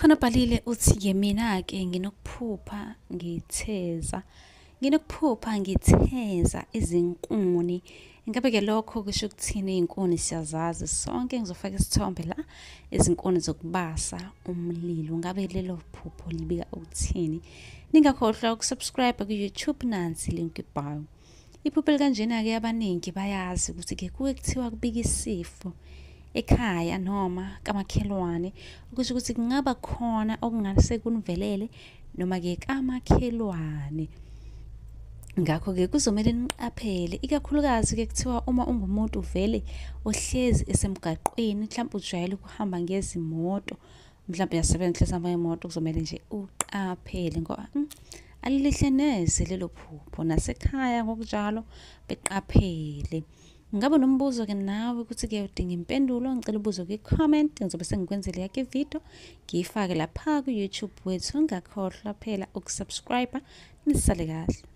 Kukhona obhalile uthi-ke mina-ke nginokuphupha ngitheza izinkuni. Ingabe-ke lokho kusho ukuthini? Iy'nkuni siyazazi sonke, ngizofaka isithombe la, izinkuni zokubasa umlilo. Ngabe lelo phupho libika ukuthini? Ningakhohlwa ukusubscribe ku-YouTube, nansi link bio. Iphupho elikanjena-ke abaningi bayazi ukuthi-ke kuke kuthiwa kubika isifo ekhaya noma kamakhelwane, ukusho ukuthi kungaba khona okungase kunivelele noma-ke kamakhelwane. Ngakho-ke kuzomele niqaphele, ikakhulukazi-ke kuthiwa uma ungumuntu vele ohlezi esemgaqweni, mhlawumbe ujwayele ukuhamba ngezimoto, mhlawumbe uyasebenza uhamba ngemoto, kuzomele nje uqaphele ngoba alilihle neze lelo phupho. Nasekhaya ngokunjalo beqaphele. Ngabe nombuzo-ke nawe ukuthi-ke udinga impendulo, ngicela ubuzo kwi-comment, ngizobe sengikwenzele yakhe ividiyo ngiyifake lapha ku-YouTube wethu. Ungakhohlwa phela ukusubscribe. Nisale kahle.